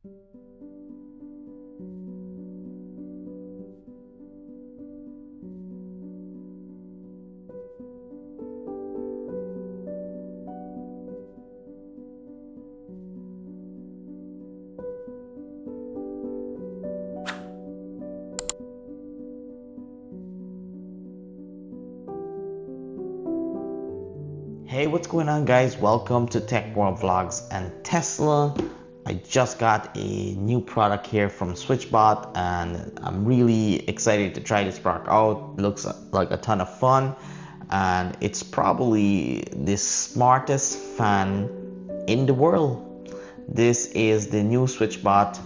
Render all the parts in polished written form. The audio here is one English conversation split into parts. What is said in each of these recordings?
Hey, what's going on, guys? Welcome to Tech World Vlogs and Tesla. I just got a new product here from SwitchBot and I'm really excited to try this product out. It looks like a ton of fun and it's probably the smartest fan in the world. This is the new SwitchBot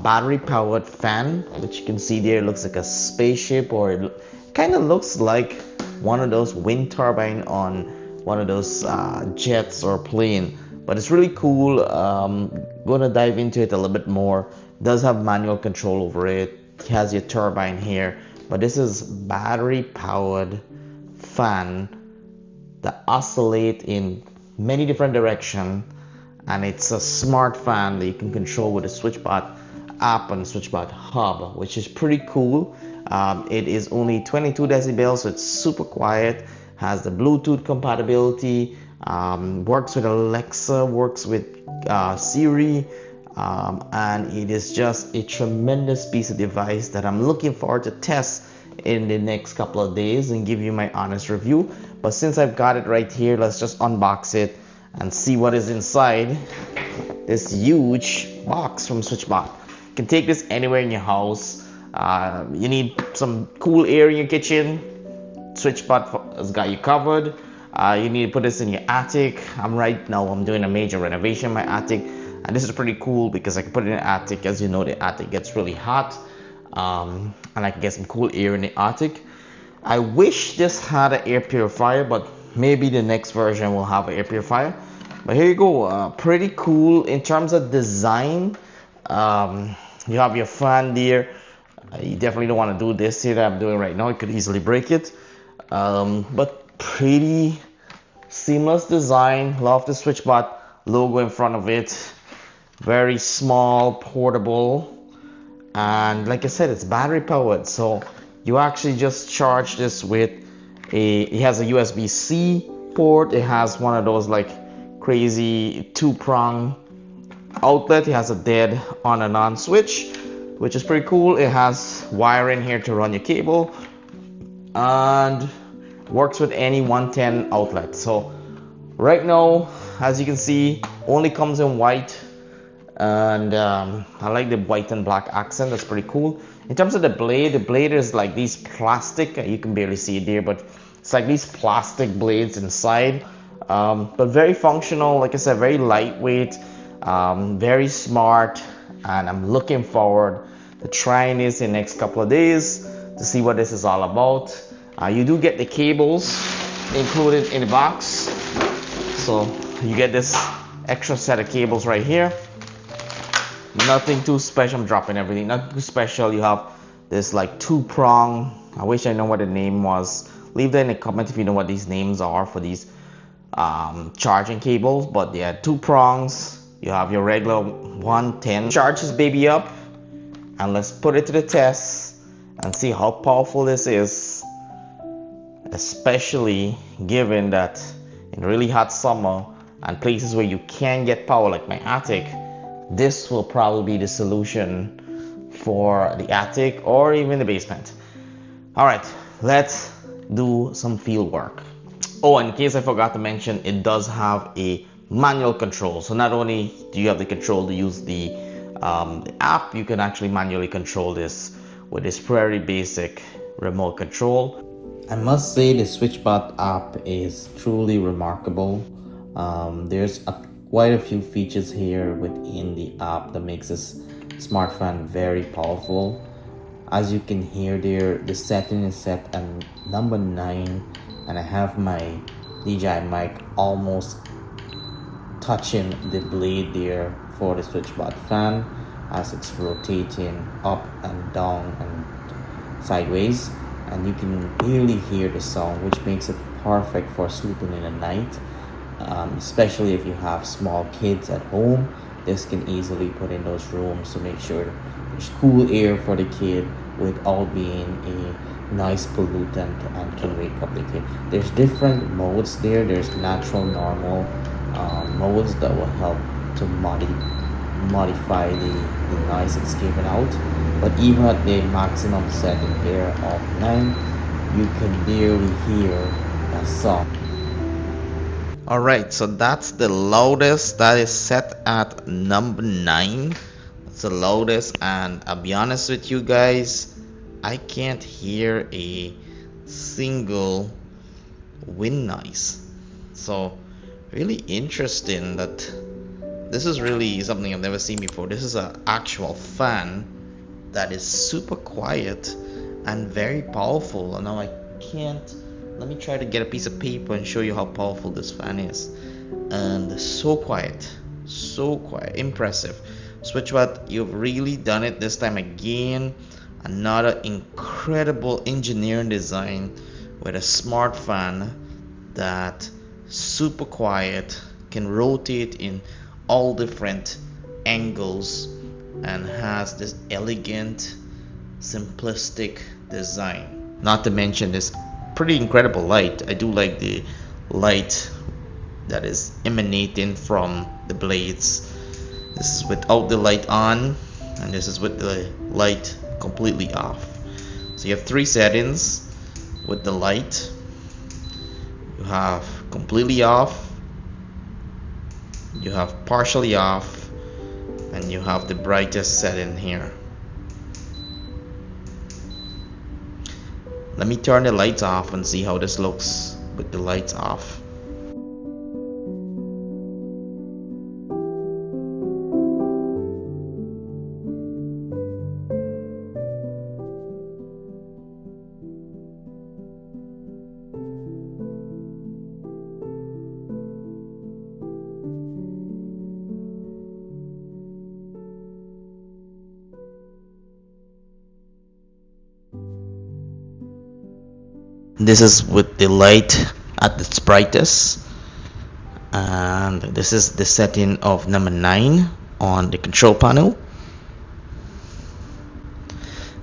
battery powered fan, which you can see there. It looks like a spaceship, or it kind of looks like one of those wind turbine on one of those jets or plane, but it's really cool. Gonna dive into it a little bit more. It does have manual control over it. It has your turbine here, but this is battery powered fan that oscillate in many different directions, and it's a smart fan that you can control with the SwitchBot app and SwitchBot hub, which is pretty cool. It is only 22 decibels, so it's super quiet. Has the Bluetooth compatibility, works with Alexa, works with Siri, and it is just a tremendous piece of device that I'm looking forward to test in the next couple of days and give you my honest review. But since I've got it right here, let's just unbox it and see what is inside this huge box from SwitchBot. You can take this anywhere in your house. You need some cool air in your kitchen, SwitchBot has got you covered. You need to put this in your attic. I'm doing a major renovation in my attic, and this is pretty cool because I can put it in the attic. As you know, the attic gets really hot, and I can get some cool air in the attic. I wish this had an air purifier, but maybe the next version will have an air purifier. But here you go, pretty cool in terms of design. You have your fan there. You definitely don't want to do this here that I'm doing right now. You could easily break it. But pretty seamless design. Love the SwitchBot logo in front of it. Very small, portable, and like I said, it's battery powered, so you actually just charge this with it has a USB-C port. It has one of those like crazy two-prong outlet. It has a dead on and on switch, which is pretty cool. It has wire in here to run your cable and works with any 110 outlet. So right now, as you can see, only comes in white, and I like the white and black accent. That's pretty cool. In terms of the blade is like these plastic, you can barely see it there, but it's like these plastic blades inside, but very functional. Like I said, very lightweight, very smart, and I'm looking forward to trying this in the next couple of days to see what this is all about. You do get the cables included in the box, so you get this extra set of cables right here. Nothing too special. I'm dropping everything. Nothing too special. You have this like two-prong. I wish I know what the name was. Leave that in the comment if you know what these names are for these charging cables. But yeah, two prongs. You have your regular 110. Charge this baby up, and let's put it to the test and see how powerful this is, especially given that in really hot summer and places where you can get power like my attic, this will probably be the solution for the attic or even the basement. All right, let's do some field work. Oh, in case I forgot to mention, it does have a manual control. So not only do you have the control to use the app, you can actually manually control this with this very basic remote control. I must say the SwitchBot app is truly remarkable. There's quite a few features here within the app that makes this smart fan very powerful. As you can hear there, the setting is set at number 9, and I have my DJI mic almost touching the blade there for the SwitchBot fan as it's rotating up and down and sideways, and you can really hear the sound, which makes it perfect for sleeping in the night, especially if you have small kids at home. this can easily put in those rooms to make sure there's cool air for the kid without being a noise pollutant and can wake up the kid. There's different modes there. There's natural, normal modes that will help to modify the noise it's given out. But even at the maximum setting here of 9, you can barely hear a song. Alright, so that's the loudest. That is set at number 9. It's the loudest, and I'll be honest with you guys, I can't hear a single wind noise. So really interesting that this is really something I've never seen before. This is an actual fan that is super quiet and very powerful. And now I can't, let me try to get a piece of paper and show you how powerful this fan is. And so quiet, impressive. SwitchBot, you've really done it this time again. Another incredible engineering design with a smart fan that super quiet, can rotate in all different angles, and has this elegant, simplistic design. Not to mention this pretty incredible light. I do like the light that is emanating from the blades. This is without the light on, and this is with the light completely off. So you have 3 settings with the light. You have completely off, you have partially off, and you have the brightest setting here. Let me turn the lights off and see how this looks with the lights off. This is with the light at its brightest, and this is the setting of number 9 on the control panel.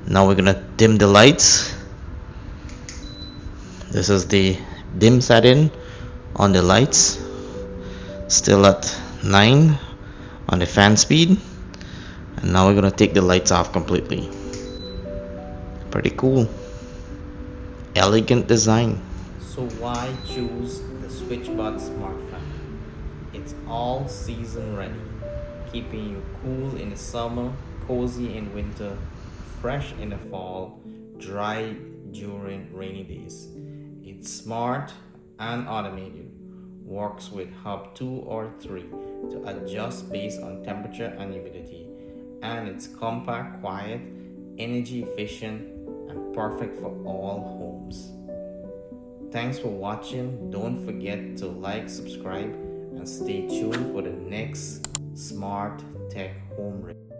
Now we're gonna dim the lights. This is the dim setting on the lights, still at 9 on the fan speed. And now we're gonna take the lights off completely. Pretty cool, elegant design. So why choose the SwitchBot Smart Fan? It's all season ready, keeping you cool in the summer, cozy in winter, fresh in the fall, dry during rainy days. It's smart and automated, works with hub 2 or 3 to adjust based on temperature and humidity, and it's compact, quiet, energy efficient, and perfect for all homes. Thanks for watching. Don't forget to like, subscribe, and stay tuned for the next smart tech home review.